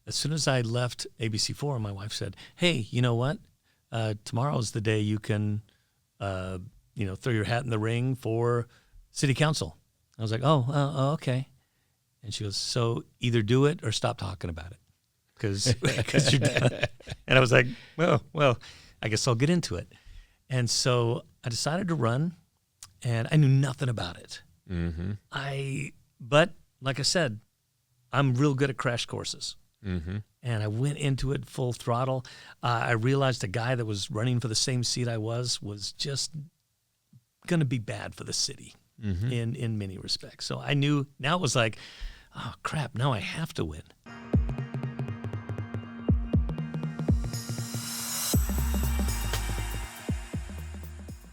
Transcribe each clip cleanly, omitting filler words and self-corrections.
as soon as I left ABC4, my wife said, "Hey, you know what? Tomorrow's the day you can, throw your hat in the ring for city council." I was like, "Oh, okay." And she goes, "So either do it or stop talking about it, because you're done." And I was like, "Well, I guess I'll get into it." And so I decided to run, and I knew nothing about it. Mm-hmm. But like I said, I'm real good at crash courses. Mm-hmm. And I went into it full throttle. I realized the guy that was running for the same seat I was just going to be bad for the city in many respects. So I knew now it was like, oh, crap, now I have to win.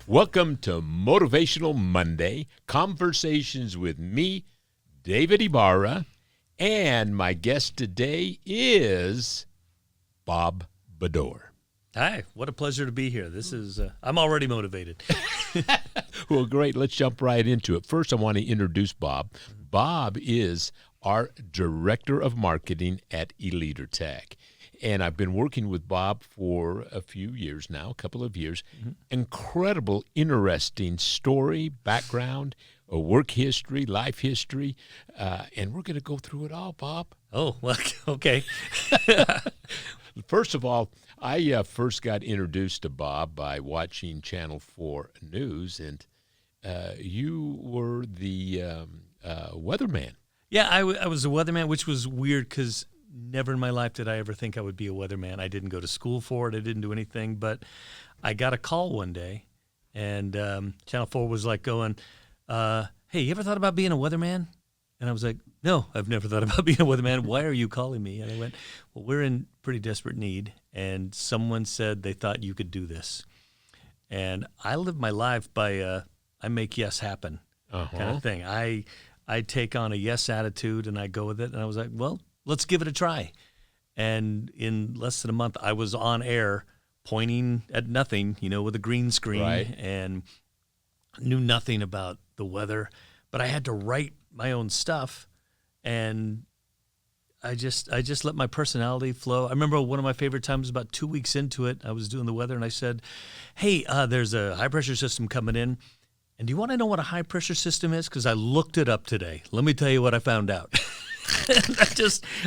Welcome to Motivational Monday, conversations with me, David Ibarra, and my guest today is Bob Bedore. Hi, what a pleasure to be here. This is, I'm already motivated. Well, great. Let's jump right into it. First, I want to introduce Bob. Bob is our Director of Marketing at eLeader Tech. And I've been working with Bob for a few years now, a couple of years. Incredible, interesting story, background, work history, life history. And we're going to go through it all, Bob. Oh, well, okay. First of all, I first got introduced to Bob by watching Channel 4 News, and you were the weatherman. Yeah, I was a weatherman, which was weird because never in my life did I ever think I would be a weatherman. I didn't go to school for it. I didn't do anything. But I got a call one day, and Channel 4 was like going, "Hey, you ever thought about being a weatherman?" And I was like, "No, I've never thought about being a weatherman. Why are you calling me?" And I went, "Well, we're in pretty desperate need, and someone said they thought you could do this." And I live my life by I make yes happen kind of thing. I take on a yes attitude, and I go with it. And I was like, well, let's give it a try. And in less than a month, I was on air pointing at nothing, with a green screen, right, and knew nothing about the weather. But I had to write my own stuff, and I just let my personality flow. I remember one of my favorite times, about 2 weeks into it, I was doing the weather, and I said, "Hey, there's a high-pressure system coming in. And do you want to know what a high-pressure system is? Because I looked it up today. Let me tell you what I found out." I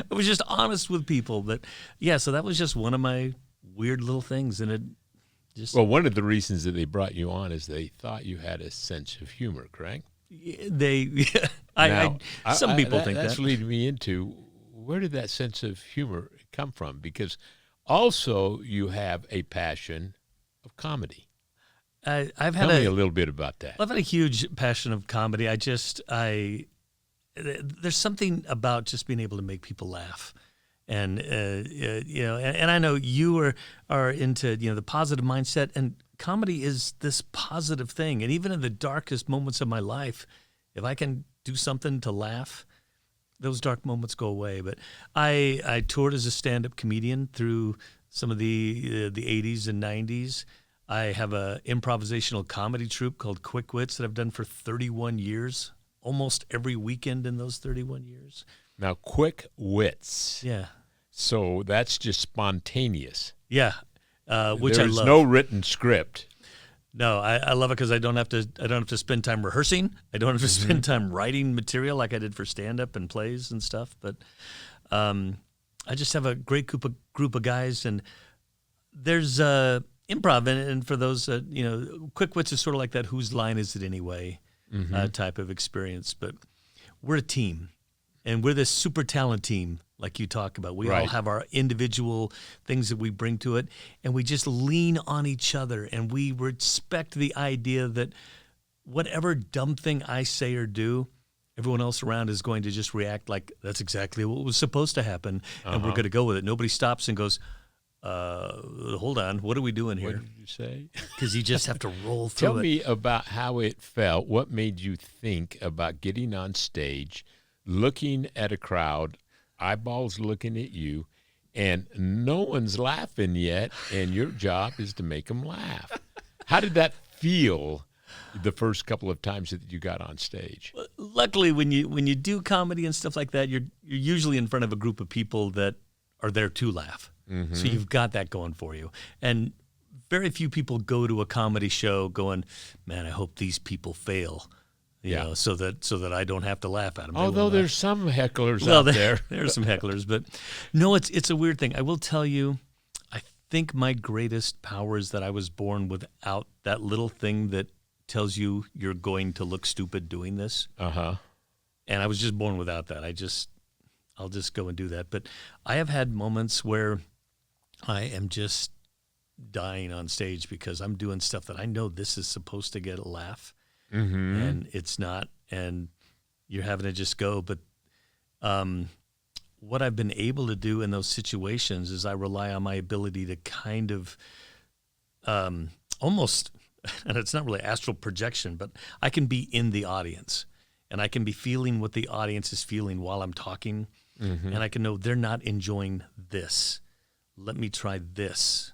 was just honest with people. So that was just one of my weird little things. And it just... Well, one of the reasons that they brought you on is they thought you had a sense of humor, correct? Some people think that. That's leading me into, where did that sense of humor come from? Because also you have a passion of comedy. Tell me a little bit about that. I've had a huge passion of comedy. There's something about just being able to make people laugh, and and I know you are into the positive mindset, and comedy is this positive thing. And even in the darkest moments of my life, if I can do something to laugh, those dark moments go away. But I toured as a stand-up comedian through some of the 80s and 90s. I have an improvisational comedy troupe called Quick Wits that I've done for 31 years, almost every weekend in those 31 years. Now, Quick Wits. Yeah. So that's just spontaneous. Yeah, which I love. There's no written script. No, I love it because I don't have to spend time rehearsing. I don't have to spend time writing material like I did for stand-up and plays and stuff. But I just have a great group of guys, and there's improv, and for those, Quick Wits is sort of like that whose line is it anyway type of experience. But we're a team, and we're this super talent team like you talk about. We all have our individual things that we bring to it, and we just lean on each other, and we respect the idea that whatever dumb thing I say or do, everyone else around is going to just react like that's exactly what was supposed to happen, and we're going to go with it. Nobody stops and goes, hold on, what are we doing here? What did you say? Because you just have to roll through it. Tell me about how it felt. What made you think about getting on stage, looking at a crowd, eyeballs looking at you, and no one's laughing yet, and your job is to make them laugh? How did that feel the first couple of times that you got on stage? Well, luckily, when you do comedy and stuff like that, you're usually in front of a group of people that are there to laugh. Mm-hmm. So you've got that going for you. And very few people go to a comedy show going, man, I hope these people fail, you know, so that I don't have to laugh at them. Although there's some hecklers well, out there. There are some hecklers, but no, it's a weird thing. I will tell you, I think my greatest power is that I was born without that little thing that tells you you're going to look stupid doing this. Uh-huh. And I was just born without that. I'll just go and do that. But I have had moments where I am just dying on stage because I'm doing stuff that I know this is supposed to get a laugh, and it's not, and you're having to just go. But what I've been able to do in those situations is I rely on my ability to kind of almost, and it's not really astral projection, but I can be in the audience, and I can be feeling what the audience is feeling while I'm talking, and I can know they're not enjoying this. Let me try this.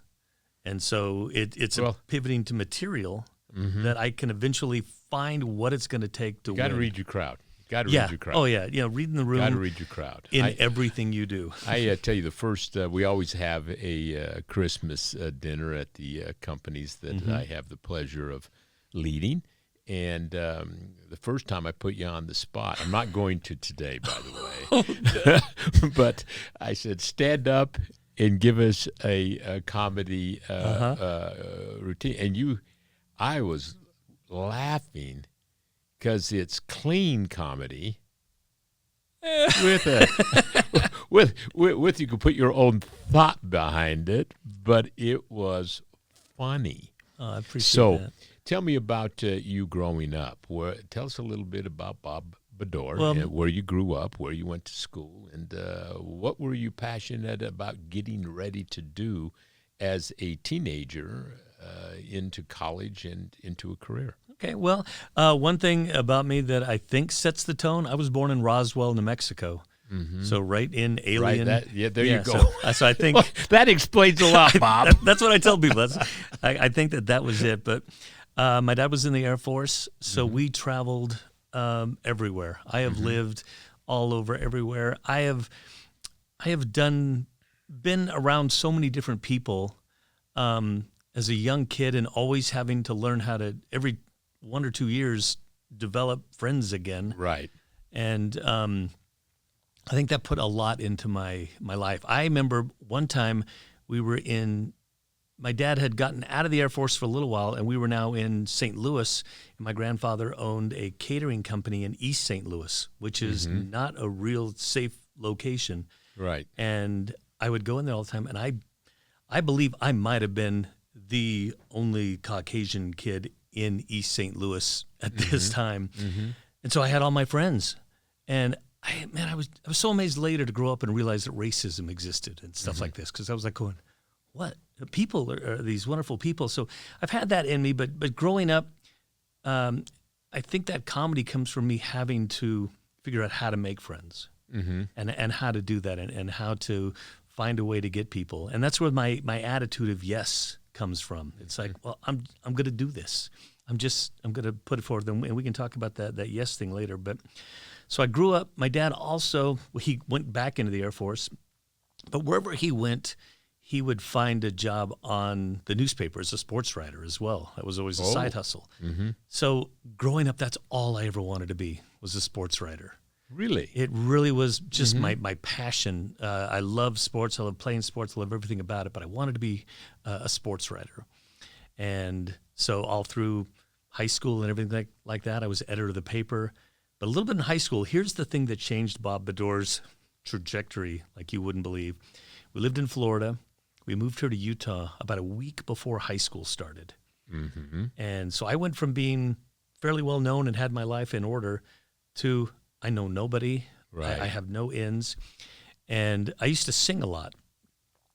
And so it's a pivoting to material that I can eventually find what it's going to take to win. Got to read your crowd. Got to read your crowd. Oh, yeah. You know, reading the room. Got to read your crowd. In everything you do. I tell you, the first, we always have a Christmas dinner at the companies that I have the pleasure of leading. And the first time I put you on the spot, I'm not going to today, by the way, but I said, stand up and give us a comedy routine. And I was laughing because it's clean comedy with you can put your own thought behind it, but it was funny. Oh, I appreciate that. Tell me about you growing up. Tell us a little bit about Bob Bedore, where you grew up, where you went to school, and what were you passionate about getting ready to do as a teenager into college and into a career? Okay, well, one thing about me that I think sets the tone, I was born in Roswell, New Mexico. So right in Alien. Right, there you go. So I think that explains a lot, Bob. That's what I tell people. I think that was it. But my dad was in the Air Force, so we traveled everywhere. I have lived all over everywhere. I have been around so many different people as a young kid, and always having to learn how to every 1 or 2 years develop friends again. Right. And I think that put a lot into my life. I remember one time my dad had gotten out of the Air Force for a little while, and we were now in St. Louis, and my grandfather owned a catering company in East St. Louis, which is not a real safe location. Right. And I would go in there all the time, and I believe I might have been the only Caucasian kid in East St. Louis at this time. And so I had all my friends, and I was so amazed later to grow up and realize that racism existed and stuff like this, because I was like going, what? People are these wonderful people. So I've had that in me, but growing up, I think that comedy comes from me having to figure out how to make friends and how to do that and how to find a way to get people. And that's where my attitude of yes comes from. It's like, well, I'm going to do this. I'm going to put it forward, and we can talk about that yes thing later. But so I grew up. My dad also, he went back into the Air Force, but wherever he went, he would find a job on the newspaper as a sports writer as well. That was always a side hustle. So growing up, that's all I ever wanted to be, was a sports writer. Really? It really was just my passion. I love sports. I love playing sports. I love everything about it, but I wanted to be a sports writer. And so all through high school and everything like that, I was editor of the paper. But a little bit in high school, here's the thing that changed Bob Bedore's trajectory like you wouldn't believe. We lived in Florida. We moved here to Utah about a week before high school started. And so I went from being fairly well known and had my life in order to I know nobody. Right. I have no ends. And I used to sing a lot.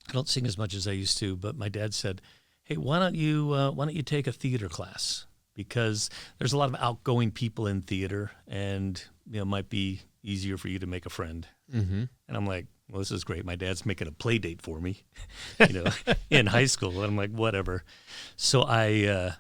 I don't sing as much as I used to, but my dad said, hey, why don't you take a theater class? Because there's a lot of outgoing people in theater, and it might be easier for you to make a friend. And I'm like, well, this is great. My dad's making a play date for me, in high school. And I'm like, whatever. So I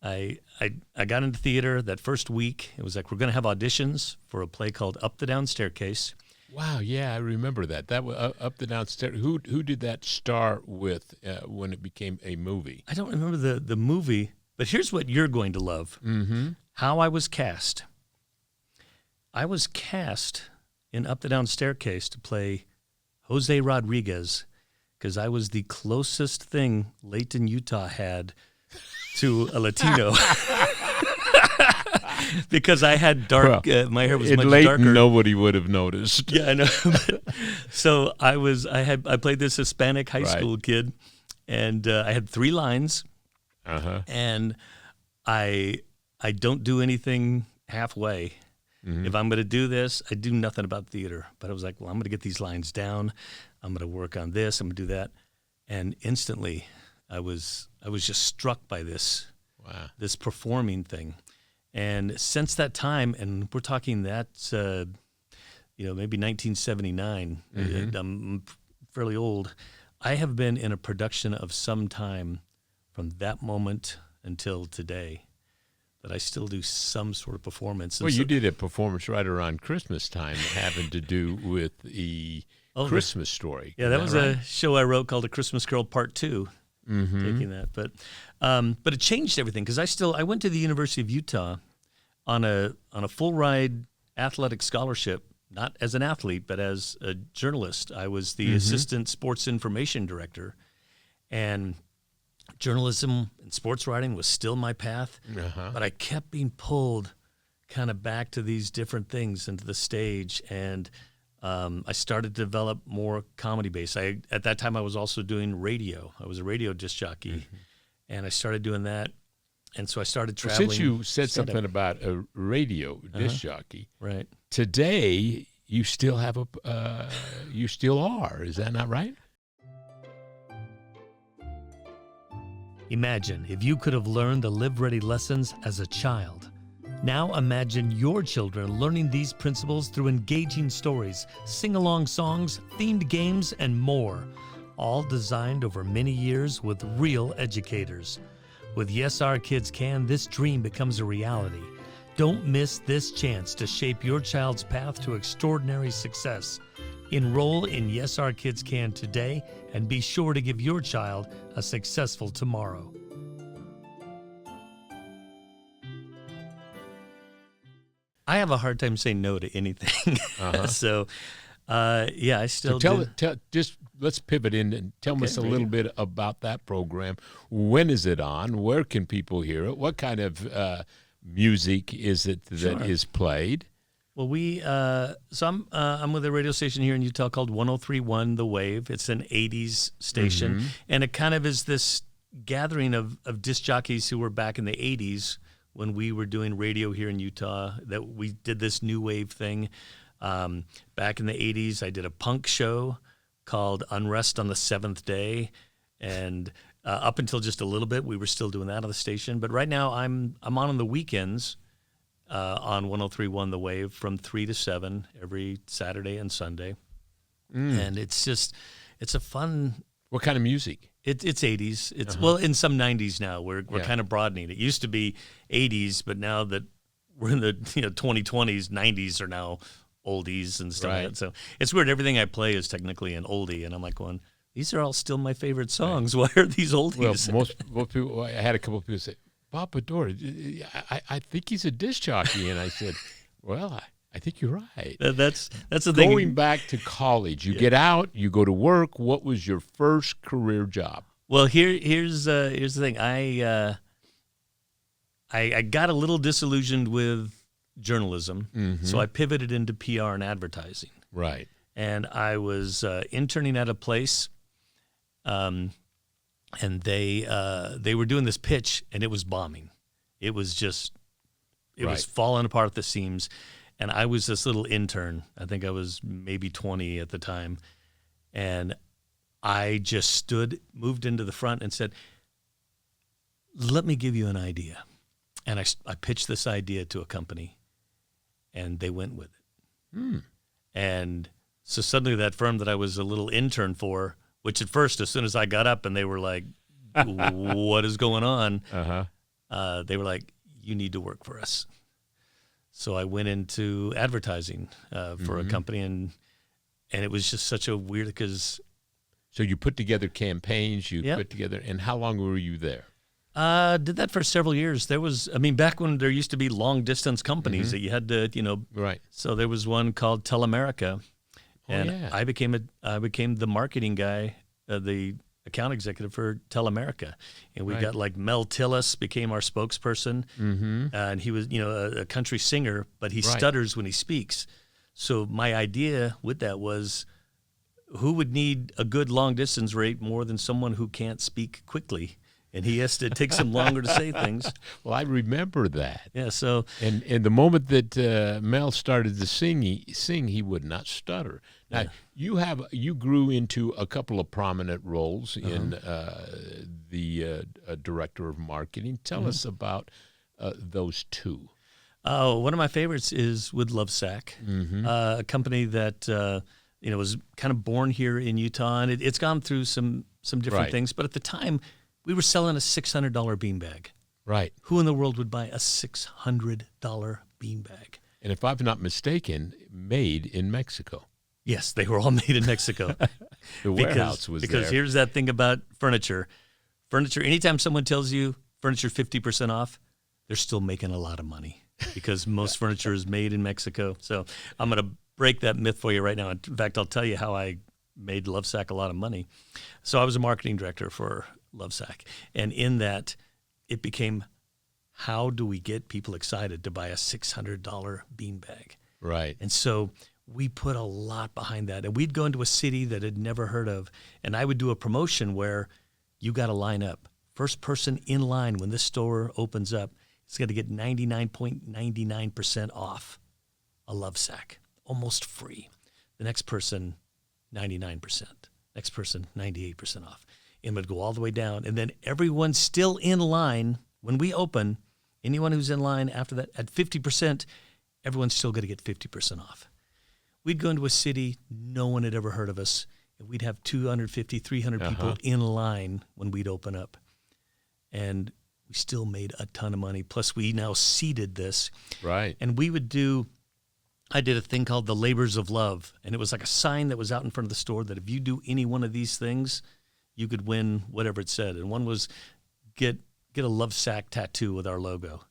got into theater that first week. It was like, we're going to have auditions for a play called Up the Down Staircase. Wow, yeah, I remember that. That was Up the Downstairs. Who did that star with when it became a movie? I don't remember the movie, but here's what you're going to love. Mm-hmm. How I was cast. I was cast in Up the Down Staircase to play Jose Rodriguez because I was the closest thing Layton, Utah had to a Latino. Because I had dark, my hair was much darker. Nobody would have noticed. Yeah, I know. So I played this Hispanic high school kid, and I had 3 lines, and I don't do anything halfway. Mm-hmm. If I'm going to do this, I do nothing about theater. But I was like, well, I'm going to get these lines down. I'm going to work on this. I'm going to do that, and instantly, I was just struck by this performing thing. And since that time, and we're talking that, maybe 1979, I'm fairly old, I have been in a production of some time from that moment until today that I still do some sort of performance. Well, you did a performance right around Christmas time having to do with the Christmas Story. Yeah, that was right? A show I wrote called A Christmas Carol Part 2. Mm-hmm. Taking that, but it changed everything because I went to the University of Utah on a full ride athletic scholarship, not as an athlete but as a journalist. I was the assistant sports information director, and journalism and sports writing was still my path. But I kept being pulled kind of back to these different things into the stage, and I started to develop more comedy base. At that time, I was also doing radio. I was a radio disc jockey, and I started doing that. And so I started traveling. Since you said something about a radio disc jockey, right? Today, you still have you still are. Is that not right? Imagine if you could have learned the Live Ready lessons as a child. Now imagine your children learning these principles through engaging stories, sing-along songs, themed games, and more, all designed over many years with real educators. With Yes Our Kids Can, this dream becomes a reality. Don't miss this chance to shape your child's path to extraordinary success. Enroll in Yes Our Kids Can today and be sure to give your child a successful tomorrow. I have a hard time saying no to anything. So, I still just let's pivot in and tell us a little bit about that program. When is it on? Where can people hear it? What kind of music is it that is played? Well, I'm with a radio station here in Utah called 103.1 The Wave. It's an 80s station, and it kind of is this gathering of disc jockeys who were back in the 80s when we were doing radio here in Utah, that we did this new wave thing. Back in the 80s, I did a punk show called Unrest on the Seventh Day, and up until just a little bit, we were still doing that on the station. But right now, I'm on the weekends on 103.1 The Wave from 3 to 7 every Saturday and Sunday, and it's a fun. What kind of music? It's 80s. It's well, in some 90s now. We're kind of broadening. It used to be 80s, but now that we're in the 2020s, 90s are now oldies and stuff like that. So it's weird. Everything I play is technically an oldie, and I'm like going, these are all still my favorite songs. Why are these oldies? Well, most people. I had a couple of people say, Bob Bedore, I think he's a disc jockey, and I said, well, I think you're right. That's the thing. Going back to college, you get out, you go to work. What was your first career job? Well, here's the thing. I got a little disillusioned with journalism, so I pivoted into PR and advertising. Right. And I was interning at a place, and they were doing this pitch, and it was bombing. It was just was falling apart at the seams. And I was this little intern. I think I was maybe 20 at the time. And I just moved into the front and said, let me give you an idea. And I pitched this idea to a company, and they went with it. And so suddenly that firm that I was a little intern for, which at first, as soon as I got up and they were like, what is going on? They were like, you need to work for us. So I went into advertising for a company, and And it was just such a weird, because So you put together campaigns, you Yep. put together, and how long were you there? did that for several years. There was, I mean, back when there used to be long distance companies that you had to, Right. so there was one called Telemerica, and yeah. I became the marketing guy, the account executive for Telemerica, and we Right. got like Mel Tillis became our spokesperson, and he was a country singer, but he Right. stutters when he speaks. So my idea with that was, who would need a good long distance rate more than someone who can't speak quickly, and he has to take some longer to say things. Well, I remember that. Yeah, so And the moment that Mel started to sing, he would not stutter. Now, you grew into a couple of prominent roles in the director of marketing. Tell us about those two. Oh, one of my favorites is with Lovesack, a company that was kind of born here in Utah, and it's gone through some different Right. things. But at the time, we were selling a $600 beanbag. Right. Who in the world would buy a $600 beanbag? And if I'm not mistaken, made in Mexico. Yes, they were all made in Mexico. The warehouse was because there. here's that thing about furniture. Furniture, anytime someone tells you furniture 50% off, they're still making a lot of money, because most furniture is made in Mexico. So I'm going to break that myth for you right now. In fact, I'll tell you how I made Lovesack a lot of money. So I was a marketing director for Lovesack, and in that, it became, how do we get people excited to buy a $600 beanbag? Right. And so we put a lot behind that. And we'd go into a city that had never heard of, and I would do a promotion where you got to line up. First person in line when this store opens up is going to get 99.99% off a Lovesack, almost free. The next person, 99%. Next person, 98% off. And it would go all the way down. And then everyone's still in line when we open. Anyone who's in line after that, at 50%, everyone's still going to get 50% off. We'd go into a city, no one had ever heard of us, and we'd have 250, 300 people in line when we'd open up. And we still made a ton of money. Plus, we now seeded this. Right. And we would I did a thing called the Labors of Love, and it was like a sign that was out in front of the store that if you do any one of these things, you could win whatever it said. And one was get a Lovesack tattoo with our logo.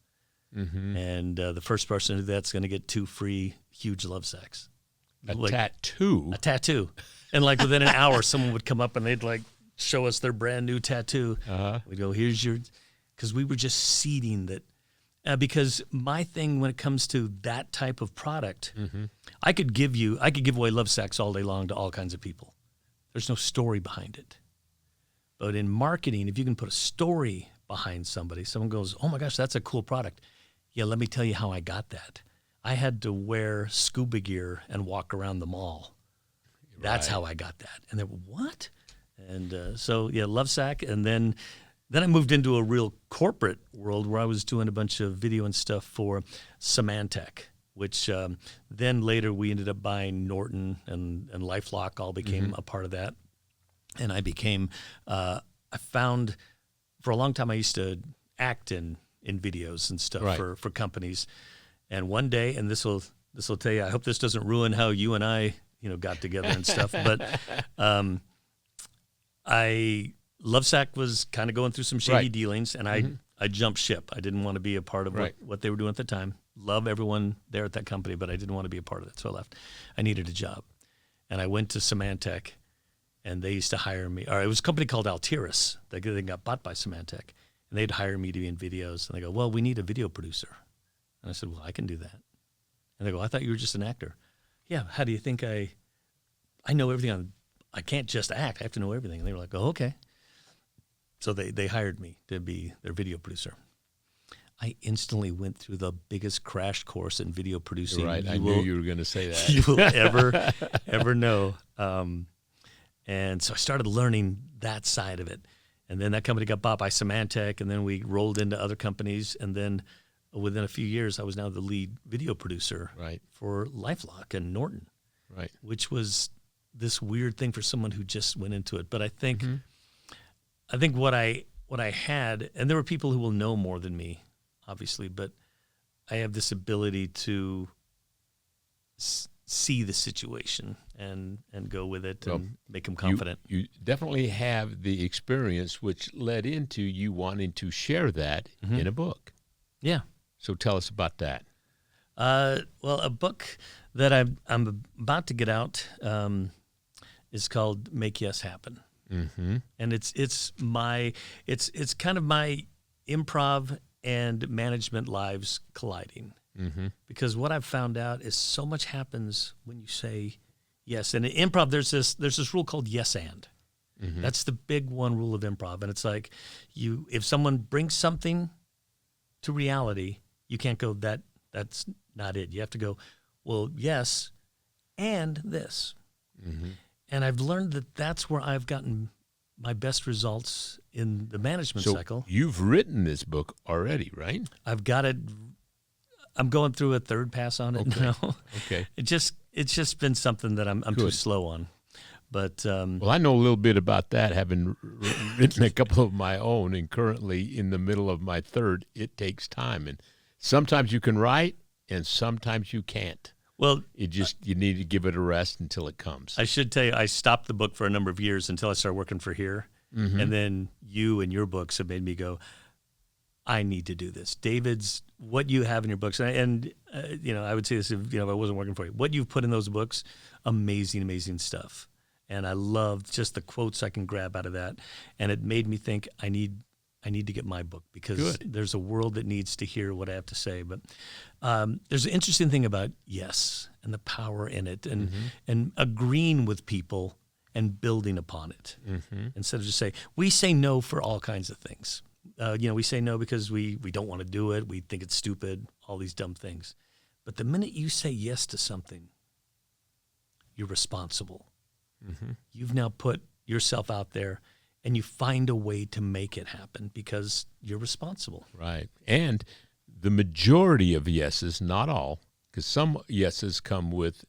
And the first person to do that's going to get 2 free huge Lovesacks. A tattoo? A tattoo. And like within an hour, someone would come up and they'd like show us their brand new tattoo. We'd go, here's your, because we were just seeding that. Because my thing when it comes to that type of product, I could give away Lovesacks all day long to all kinds of people. There's no story behind it. But in marketing, if you can put a story behind somebody, someone goes, oh my gosh, that's a cool product. Yeah, let me tell you how I got that. I had to wear scuba gear and walk around the mall. That's how I got that. And they were, what? And so, yeah, Lovesack. And then I moved into a real corporate world where I was doing a bunch of video and stuff for Symantec, which then later we ended up buying Norton and LifeLock all became a part of that. And I became, I found, for a long time I used to act in videos and stuff for companies. And one day, and this will tell you, I hope this doesn't ruin how you and I, got together and stuff, but Lovesack was kind of going through some shady dealings, and I jumped ship. I didn't want to be a part of what they were doing at the time. Love everyone there at that company, but I didn't want to be a part of it, so I left. I needed a job. And I went to Symantec, and they used to hire me. Or it was a company called Altiris. They got bought by Symantec, and they'd hire me to be in videos. And they go, well, we need a video producer. And I said, well, I can do that. And they go, I thought you were just an actor. Yeah, how do you think I know everything I can't just act. I have to know everything. And they were like, oh, okay. So they hired me to be their video producer. I instantly went through the biggest crash course in video producing. Right, I knew you were going to say that. You will ever know. And so I started learning that side of it. And then that company got bought by Symantec, and then we rolled into other companies. And then within a few years, I was now the lead video producer for LifeLock and Norton, which was this weird thing for someone who just went into it. But I think what I had, and there were people who will know more than me, obviously, but I have this ability to see the situation and go with it Well, and make them confident. You definitely have the experience, which led into you wanting to share that in a book. Yeah. So tell us about that. Well, a book that I'm about to get out is called Make Yes Happen. Mm-hmm. And it's kind of my improv and management lives colliding. Mm-hmm. Because what I've found out is so much happens when you say yes. And in improv, there's this rule called yes and. Mm-hmm. That's the big one rule of improv. And it's like if someone brings something to reality, you can't go that's not it. You have to go, well, yes, and this. Mm-hmm. And I've learned that that's where I've gotten my best results in the management cycle. You've written this book already, right? I've got it. I'm going through a third pass on it now. Okay. It's just been something that I'm too slow on. But well, I know a little bit about that, having written a couple of my own, and currently in the middle of my third. It takes time, and sometimes you can write, and sometimes you can't. Well, you need to give it a rest until it comes. I should tell you, I stopped the book for a number of years until I started working for Here, and then you and your books have made me go, I need to do this. David's, what you have in your books, and I would say this if I wasn't working for you. What you've put in those books, amazing, amazing stuff. And I loved just the quotes I can grab out of that. And it made me think I need to get my book because there's a world that needs to hear what I have to say. But there's an interesting thing about yes and the power in it and agreeing with people and building upon it instead of just say, we say no for all kinds of things. We say no because we don't want to do it. We think it's stupid, all these dumb things. But the minute you say yes to something, you're responsible. Mm-hmm. You've now put yourself out there and you find a way to make it happen because you're responsible. Right. And the majority of yeses, not all, because some yeses come with,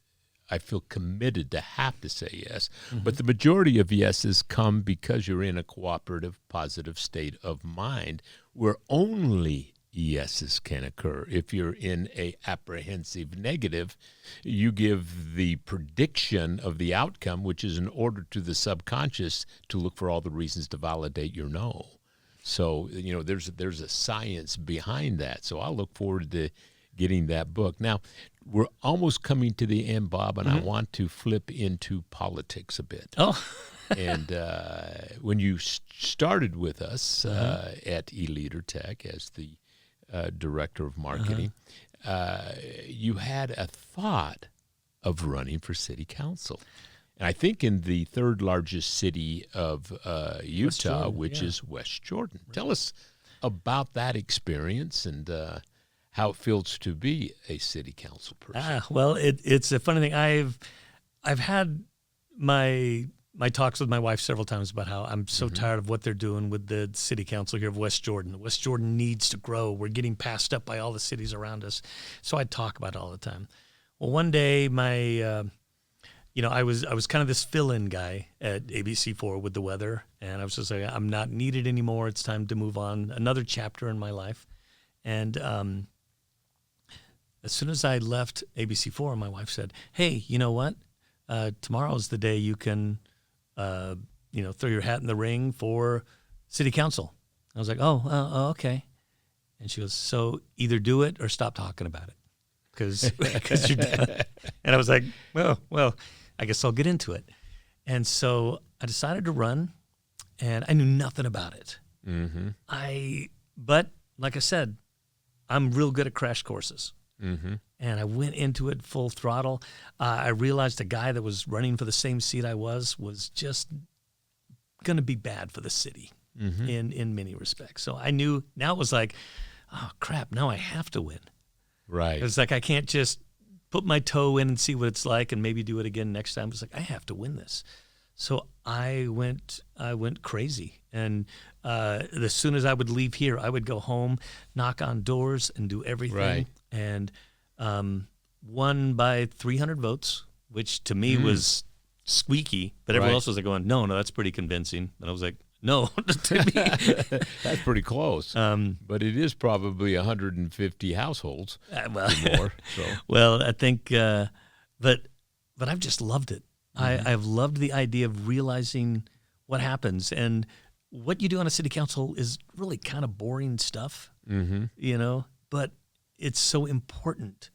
I feel committed to have to say yes. Mm-hmm. But the majority of yeses come because you're in a cooperative, positive state of mind where only yeses can occur. If you're in a apprehensive negative, you give the prediction of the outcome, which is an order to the subconscious to look for all the reasons to validate your no. So, there's a science behind that. So I'll look forward to getting that book. Now, we're almost coming to the end, Bob, and I want to flip into politics a bit. Oh. And when you started with us at eLeader Tech as the director of marketing, you had a thought of running for city council. And I think in the third largest city of Utah, which is West Jordan. Right. Tell us about that experience and how it feels to be a city council person. Well, it's a funny thing. I've had my talks with my wife several times about how I'm so tired of what they're doing with the city council here of West Jordan. West Jordan needs to grow. We're getting passed up by all the cities around us. So I talk about it all the time. Well, one day I was kind of this fill-in guy at ABC4 with the weather, and I was just like, I'm not needed anymore. It's time to move on. Another chapter in my life. And as soon as I left ABC4, my wife said, hey, you know what? Tomorrow's the day you can throw your hat in the ring for city council. I was like, oh, okay. And she goes, so either do it or stop talking about it because you're done. And I was like, well, I guess I'll get into it. And so I decided to run, and I knew nothing about it. Mm-hmm. But like I said, I'm real good at crash courses. Mm-hmm. And I went into it full throttle. I realized the guy that was running for the same seat I was just going to be bad for the city in many respects. So I knew now it was like, oh, crap, now I have to win. Right. It's like I can't just put my toe in and see what it's like and maybe do it again next time. It's like I have to win this. So I went crazy. And as soon as I would leave here, I would go home, knock on doors, and do everything. Right. And won by 300 votes, which to me was squeaky. But everyone else was like going, no, that's pretty convincing. And I was like, no, to me. That's pretty close. But it is probably 150 households or more. So. Well, I think, but I've just loved it. I've loved the idea of realizing what happens. And what you do on a city council is really kind of boring stuff, but it's so important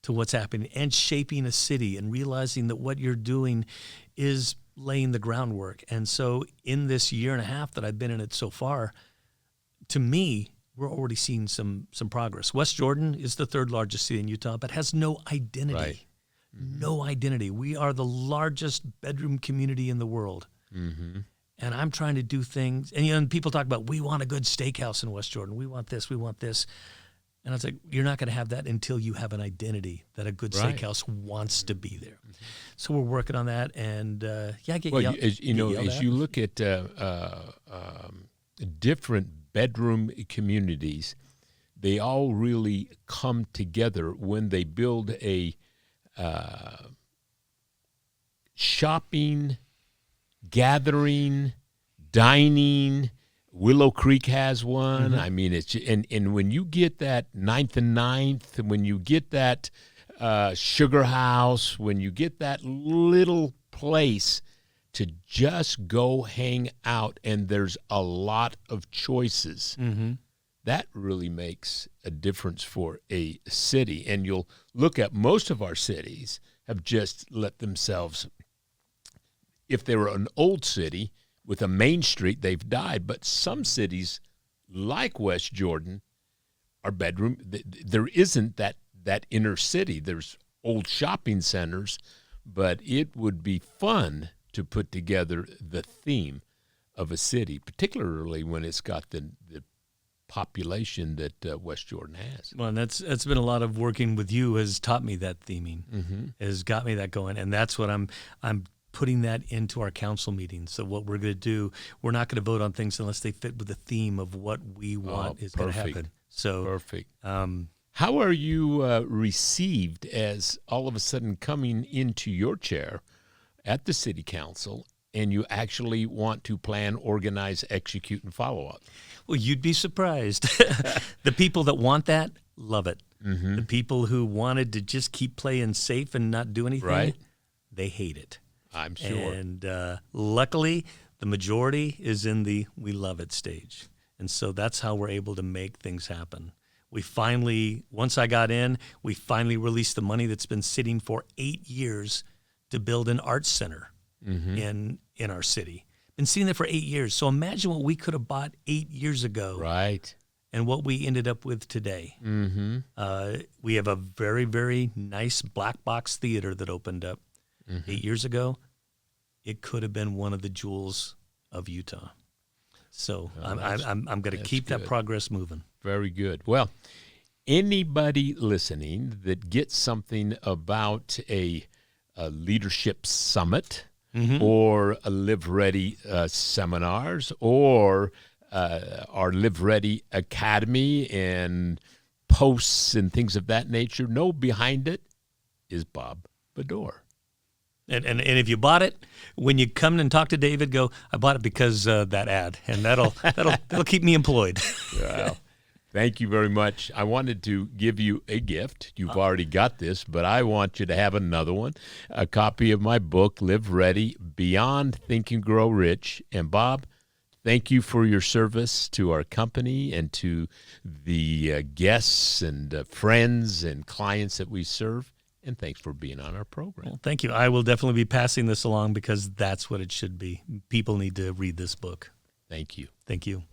to what's happening and shaping a city and realizing that what you're doing is laying the groundwork. And so in this year and a half that I've been in it so far, to me, we're already seeing some progress. West Jordan is the third largest city in Utah, but has no identity. Right. No identity. We are the largest bedroom community in the world. And I'm trying to do things. And people talk about, we want a good steakhouse in West Jordan. We want this. We want this. And I was like, you're not going to have that until you have an identity that a good steakhouse wants to be there. So we're working on that. And I get yelled as at. you look at different bedroom communities, they all really come together when they build a shopping, gathering, dining. Willow Creek has one. I mean, it's and when you get that 9th and 9th, when you get that Sugar House, when you get that little place to just go hang out, and there's a lot of choices, that really makes a difference for a city. And you'll look at most of our cities have just let themselves, if they were an old city with a main street, they've died. But some cities, like West Jordan, are bedroom. There isn't that inner city. There's old shopping centers, but it would be fun to put together the theme of a city, particularly when it's got the population that West Jordan has. Well, and that's been a lot of working with you has taught me that theming, has got me that going, and that's what I'm putting that into our council meetings. So what we're going to do, we're not going to vote on things unless they fit with the theme of what we want is going to happen. So perfect. How are you received as all of a sudden coming into your chair at the city council, and you actually want to plan, organize, execute, and follow up? Well, you'd be surprised. The people that want that love it. The people who wanted to just keep playing safe and not do anything, they hate it. I'm sure. And luckily, the majority is in the we love it stage. And so that's how we're able to make things happen. We finally, once I got in, we finally released the money that's been sitting for 8 years to build an arts center in our city. Been sitting there for 8 years. So imagine what we could have bought 8 years ago. Right. And what we ended up with today. We have a very, very nice black box theater that opened up 8 years ago. It could have been one of the jewels of Utah. So I'm going to keep that progress moving. Very good. Well, anybody listening that gets something about a leadership summit or a Live Ready seminars or our Live Ready Academy and posts and things of that nature, know behind it is Bob Bedore. And if you bought it, when you come and talk to David, go, I bought it because that ad, and that'll keep me employed. Well, thank you very much. I wanted to give you a gift. You've already got this, but I want you to have another one, a copy of my book, Live Ready, Beyond Think and Grow Rich. And Bob, thank you for your service to our company and to the guests and friends and clients that we serve. And thanks for being on our program. Well, thank you. I will definitely be passing this along because that's what it should be. People need to read this book. Thank you. Thank you.